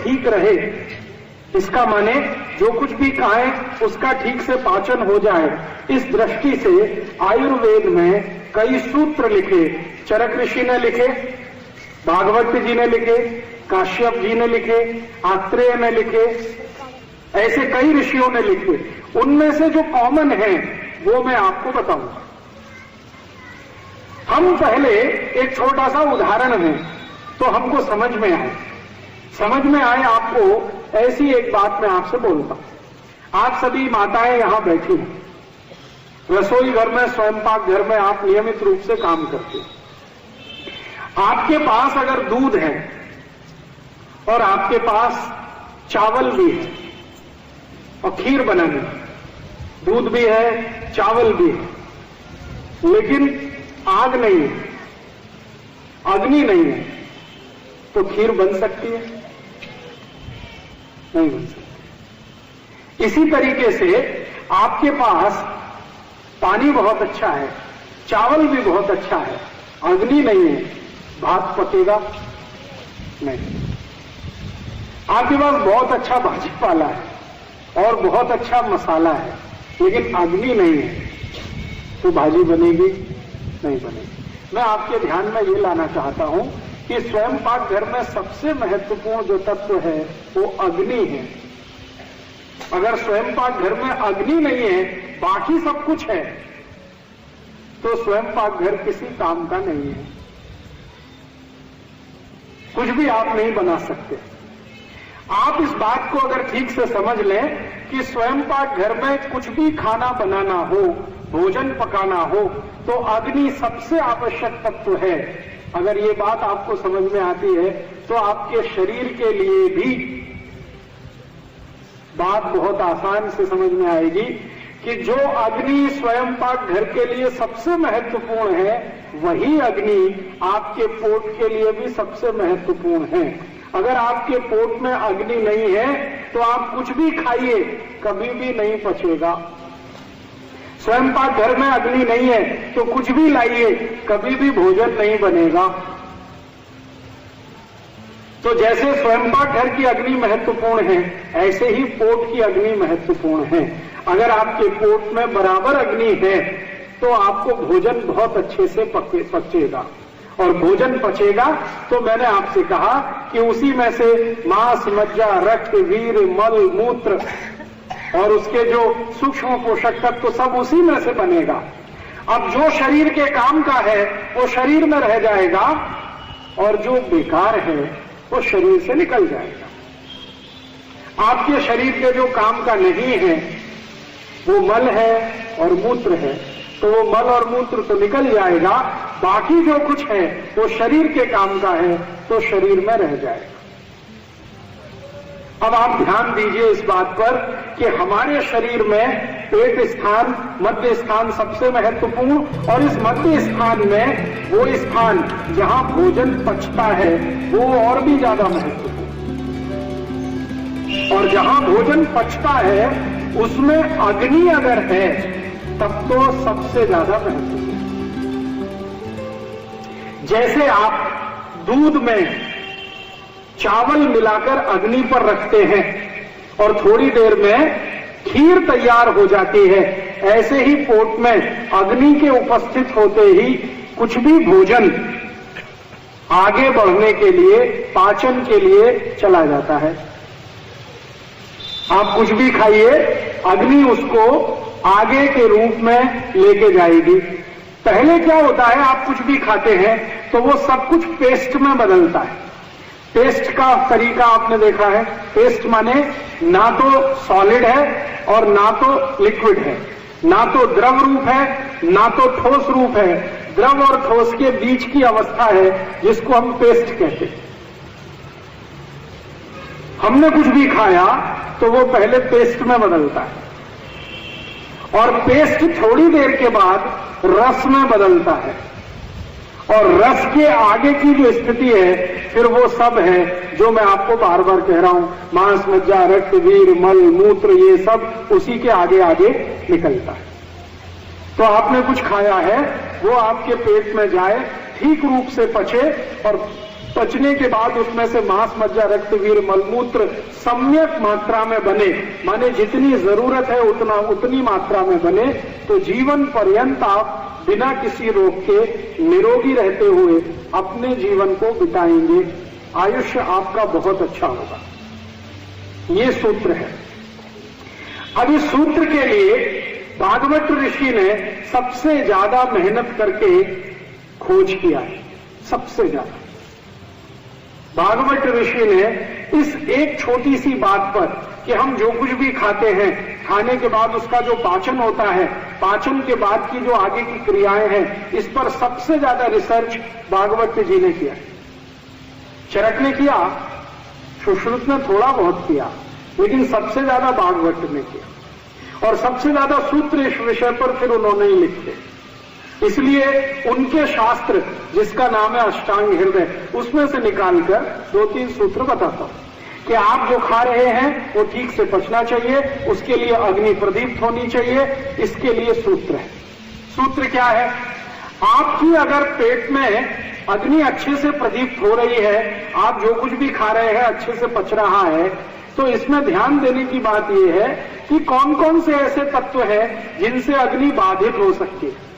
ठीक रहे, इसका माने जो कुछ भी खाएं उसका ठीक से पाचन हो जाए, इस दृष्टि से आयुर्वेद में कई सूत्र लिखे। चरक ऋषि ने लिखे, भागवत जी ने लिखे, काश्यप जी ने लिखे, आत्रेय ने लिखे, ऐसे कई ऋषियों ने लिखे। उनमें से जो कॉमन है वो मैं आपको बताऊंगा। हम पहले एक छोटा सा उदाहरण है तो हमको समझ में आए आपको ऐसी एक बात मैं आपसे बोलता हूं। आप सभी माताएं यहां बैठी हैं, रसोई घर में, स्वयंपाक घर में आप नियमित रूप से काम करते हैं। आपके पास अगर दूध है और आपके पास चावल भी है और खीर बनानी है, दूध भी है, चावल भी है, लेकिन आग नहीं है, अग्नि नहीं है, तो खीर बन सकती है? नहीं बन सकती। इसी तरीके से आपके पास पानी बहुत अच्छा है, चावल भी बहुत अच्छा है, अग्नि नहीं है, भात पकेगा नहीं। आपके पास बहुत अच्छा भाजी पाला है और बहुत अच्छा मसाला है, लेकिन अग्नि नहीं है, तो भाजी बनेगी नहीं बनेगी। मैं आपके ध्यान में ये लाना चाहता हूं कि स्वयंपाक घर में सबसे महत्वपूर्ण जो तत्व है वो अग्नि है। अगर स्वयंपाक घर में अग्नि नहीं है, बाकी सब कुछ है, तो स्वयंपाक घर किसी काम का नहीं है, कुछ भी आप नहीं बना सकते। आप इस बात को अगर ठीक से समझ लें कि स्वयंपाक घर में कुछ भी खाना बनाना हो, भोजन पकाना हो, तो अग्नि सबसे आवश्यक तत्व है। अगर ये बात आपको समझ में आती है तो आपके शरीर के लिए भी बात बहुत आसान से समझ में आएगी कि जो अग्नि स्वयंपाक घर के लिए सबसे महत्वपूर्ण है, वही अग्नि आपके पोट के लिए भी सबसे महत्वपूर्ण है। अगर आपके पोट में अग्नि नहीं है तो आप कुछ भी खाइए, कभी भी नहीं पचेगा। स्वयंपाक घर में अग्नि नहीं है तो कुछ भी लाइए, कभी भी भोजन नहीं बनेगा। तो जैसे स्वयंपाक घर की अग्नि महत्वपूर्ण है, ऐसे ही पोट की अग्नि महत्वपूर्ण है। अगर आपके पोट में बराबर अग्नि है तो आपको भोजन बहुत अच्छे से पचेगा, और भोजन पचेगा तो मैंने आपसे कहा कि उसी में से मांस, मज्जा, रक्त, वीर, मल, मूत्र और उसके जो सूक्ष्म पोषक तत्व तो सब उसी में से बनेगा। अब जो शरीर के काम का है वो शरीर में रह जाएगा, और जो बेकार है वो शरीर से निकल जाएगा। आपके शरीर के जो काम का नहीं है वो मल है और मूत्र है, तो वो मल और मूत्र तो निकल जाएगा, बाकी जो कुछ है वो शरीर के काम का है तो शरीर में रह जाएगा। अब आप ध्यान दीजिए इस बात पर कि हमारे शरीर में पेट स्थान, मध्य स्थान सबसे महत्वपूर्ण, और इस मध्य स्थान में वो स्थान जहां भोजन पचता है वो और भी ज्यादा महत्वपूर्ण, और जहां भोजन पचता है उसमें अग्नि अगर है तब तो सबसे ज्यादा महत्वपूर्ण। जैसे आप दूध में चावल मिलाकर अग्नि पर रखते हैं और थोड़ी देर में खीर तैयार हो जाती है, ऐसे ही पोट में अग्नि के उपस्थित होते ही कुछ भी भोजन आगे बढ़ने के लिए, पाचन के लिए चला जाता है। आप कुछ भी खाइए, अग्नि उसको आगे के रूप में लेके जाएगी। पहले क्या होता है, आप कुछ भी खाते हैं तो वो सब कुछ पेस्ट में बदलता है। पेस्ट का तरीका आपने देखा है, पेस्ट माने ना तो सॉलिड है और ना तो लिक्विड है, ना तो द्रव रूप है ना तो ठोस रूप है, द्रव और ठोस के बीच की अवस्था है जिसको हम पेस्ट कहते हैं। हमने कुछ भी खाया तो वो पहले पेस्ट में बदलता है, और पेस्ट थोड़ी देर के बाद रस में बदलता है, और रस के आगे की जो स्थिति है फिर वो सब है जो मैं आपको बार बार कह रहा हूं, मांस, मज्जा, रक्त, वीर, मल, मूत्र, ये सब उसी के आगे आगे निकलता है। तो आपने कुछ खाया है, वो आपके पेट में जाए, ठीक रूप से पचे और पचने के बाद उसमें से मांस, मज्जा, रक्त, वीर, मलमूत्र सम्यक मात्रा में बने, माने जितनी जरूरत है उतनी मात्रा में बने, तो जीवन पर्यंत आप बिना किसी रोग के निरोगी रहते हुए अपने जीवन को बिताएंगे। आयुष्य आपका बहुत अच्छा होगा। ये सूत्र है। अब इस सूत्र के लिए भागवत ऋषि ने सबसे ज्यादा मेहनत करके खोज किया है। सबसे ज्यादा भागवत ऋषि ने इस एक छोटी सी बात पर कि हम जो कुछ भी खाते हैं, खाने के बाद उसका जो पाचन होता है, पाचन के बाद की जो आगे की क्रियाएं हैं, इस पर सबसे ज्यादा रिसर्च भागवत जी ने किया। चरक ने किया, सुश्रुत ने थोड़ा बहुत किया, लेकिन सबसे ज्यादा भागवत ने किया और सबसे ज्यादा सूत्र इस विषय पर फिर उन्होंने ही लिखे। इसलिए उनके शास्त्र, जिसका नाम है अष्टांग हृदय, उसमें से निकालकर 2-3 सूत्र बताता हूं कि आप जो खा रहे हैं वो ठीक से पचना चाहिए, उसके लिए अग्नि प्रदीप्त होनी चाहिए। इसके लिए सूत्र है। सूत्र क्या है? आपकी अगर पेट में अग्नि अच्छे से प्रदीप्त हो रही है, आप जो कुछ भी खा रहे हैं अच्छे से पच रहा है, तो इसमें ध्यान देने की बात यह है कि कौन कौन से ऐसे तत्व हैं जिनसे अग्नि बाधित हो सकती है।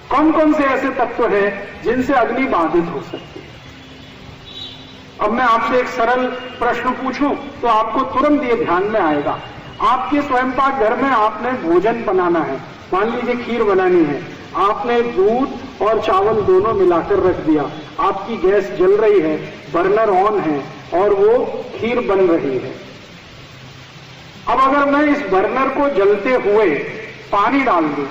कौन कौन से ऐसे तत्व हैं जिनसे अग्नि बाधित हो सकती है। अब मैं आपसे एक सरल प्रश्न पूछूं तो आपको तुरंत ये ध्यान में आएगा। आपके स्वयंपाक घर में आपने भोजन बनाना है, मान लीजिए खीर बनानी है, आपने दूध और चावल दोनों मिलाकर रख दिया, आपकी गैस जल रही है, बर्नर ऑन है और वो खीर बन रही है। अब अगर मैं इस बर्नर को जलते हुए पानी डाल दूं,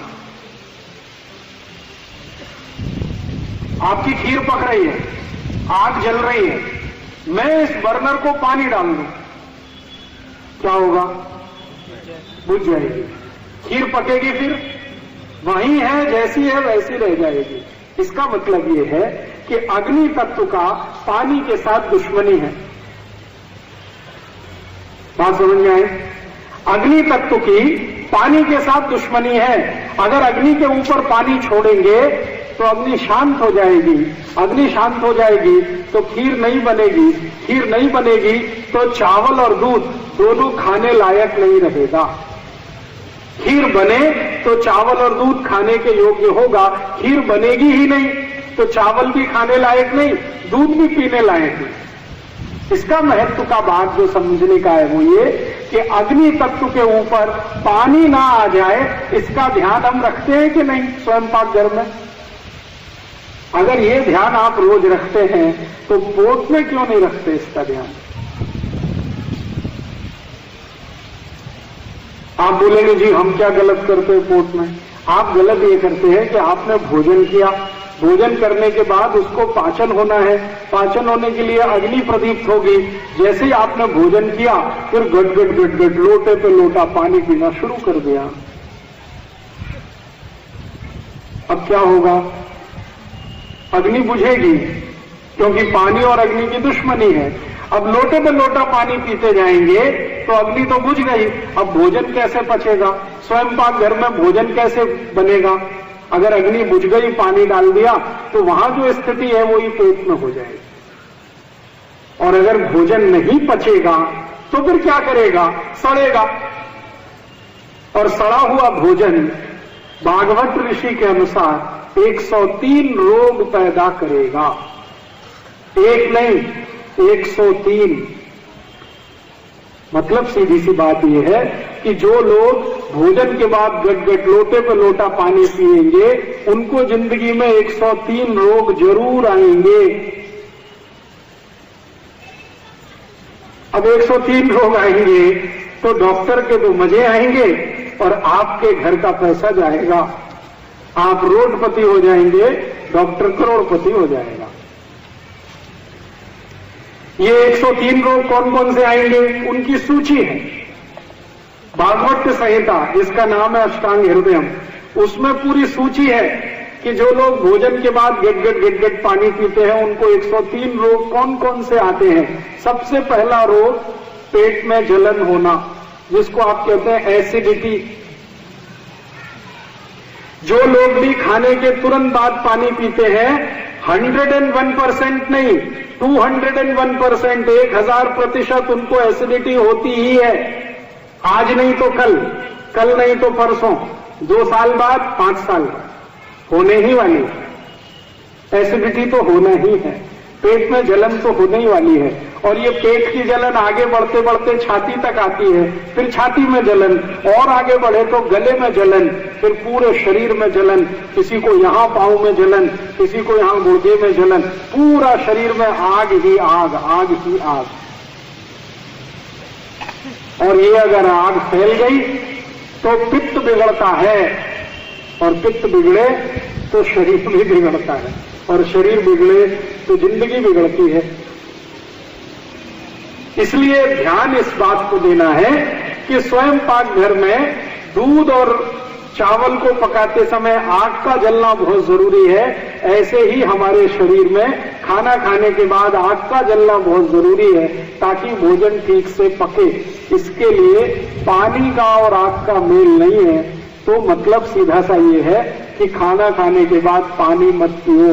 आपकी खीर पक रही है, आग जल रही है, मैं इस बर्नर को पानी डाल दूं, क्या होगा? बुझ जाएगी। खीर पकेगी, फिर वही है, जैसी है वैसी रह जाएगी। इसका मतलब यह है कि अग्नि तत्व का पानी के साथ दुश्मनी है। बात समझ में आई? अग्नि तत्व की पानी के साथ दुश्मनी है। अगर अग्नि के ऊपर पानी छोड़ेंगे तो अग्नि शांत हो जाएगी, अग्नि शांत हो जाएगी तो खीर नहीं बनेगी, खीर नहीं बनेगी तो चावल और दूध दोनों खाने लायक नहीं रहेगा। खीर बने तो चावल और दूध खाने के योग्य होगा, खीर बनेगी ही नहीं तो चावल भी खाने लायक नहीं, दूध भी पीने लायक नहीं। इसका महत्व का बात जो समझने का है वो ये कि अग्नि तत्व के ऊपर पानी ना आ जाए, इसका ध्यान हम रखते हैं कि नहीं स्वयंपाक घर में? अगर ये ध्यान आप रोज रखते हैं तो पोट में क्यों नहीं रखते इसका ध्यान? आप बोलेंगे जी हम क्या गलत करते हैं पोट में? आप गलत ये करते हैं कि आपने भोजन किया, भोजन करने के बाद उसको पाचन होना है, पाचन होने के लिए अग्नि प्रदीप्त होगी। जैसे ही आपने भोजन किया फिर गट गट गट गट लोटे पे लोटा पानी पीना शुरू कर दिया। अब क्या होगा? अग्नि बुझेगी, क्योंकि पानी और अग्नि की दुश्मनी है। अब लोटे पे लोटा पानी पीते जाएंगे तो अग्नि तो बुझ गई, अब भोजन कैसे पचेगा? स्वयंपाक घर में भोजन कैसे बनेगा? अगर अग्नि बुझ गई, पानी डाल दिया तो वहां जो स्थिति है वो ही पेट में हो जाएगी। और अगर भोजन नहीं पचेगा तो फिर क्या करेगा? सड़ेगा। और सड़ा हुआ भोजन भागवत ऋषि के अनुसार 103 रोग पैदा करेगा। एक नहीं, 103। मतलब सीधी सी बात यह है कि जो लोग भोजन के बाद गट गट लोटे पे लोटा पानी पिएंगे उनको जिंदगी में 103 रोग जरूर आएंगे। अब 103 रोग आएंगे तो डॉक्टर के तो मजे आएंगे और आपके घर का पैसा जाएगा। आप रोडपति हो जाएंगे, डॉक्टर करोड़पति हो जाएगा। ये 103 रोग कौन कौन से आएंगे उनकी सूची है। भागवत संहिता जिसका नाम है अष्टांग हृदयम, उसमें पूरी सूची है कि जो लोग भोजन के बाद गट गट गट पानी पीते हैं उनको 103 रोग कौन कौन से आते हैं। सबसे पहला रोग पेट में जलन होना, जिसको आप कहते हैं एसिडिटी। जो लोग भी खाने के तुरंत बाद पानी पीते हैं, 101% नहीं, 201%, 1000% उनको एसिडिटी होती ही है। आज नहीं तो कल, कल नहीं तो परसों, 2 साल बाद, 5 साल बाद होने ही वाली है। एसिडिटी तो होना ही है, पेट में जलन तो होने ही वाली है। और ये पेट की जलन आगे बढ़ते बढ़ते छाती तक आती है, फिर छाती में जलन, और आगे बढ़े तो गले में जलन, फिर पूरे शरीर में जलन, किसी को यहां पांव में जलन, किसी को यहां गुर्दे में जलन, पूरा शरीर में आग ही आग, आग ही आग। और ये अगर आग फैल गई तो पित्त बिगड़ता है, और पित्त बिगड़े तो शरीर भी बिगड़ता है, और शरीर बिगड़े तो जिंदगी बिगड़ती है। इसलिए ध्यान इस बात को देना है कि स्वयं पाक घर में दूध और चावल को पकाते समय आग का जलना बहुत जरूरी है। ऐसे ही हमारे शरीर में खाना खाने के बाद आग का जलना बहुत जरूरी है, ताकि भोजन ठीक से पके। इसके लिए पानी का और आग का मेल नहीं है। तो मतलब सीधा सा ये है कि खाना खाने के बाद पानी मत पियो।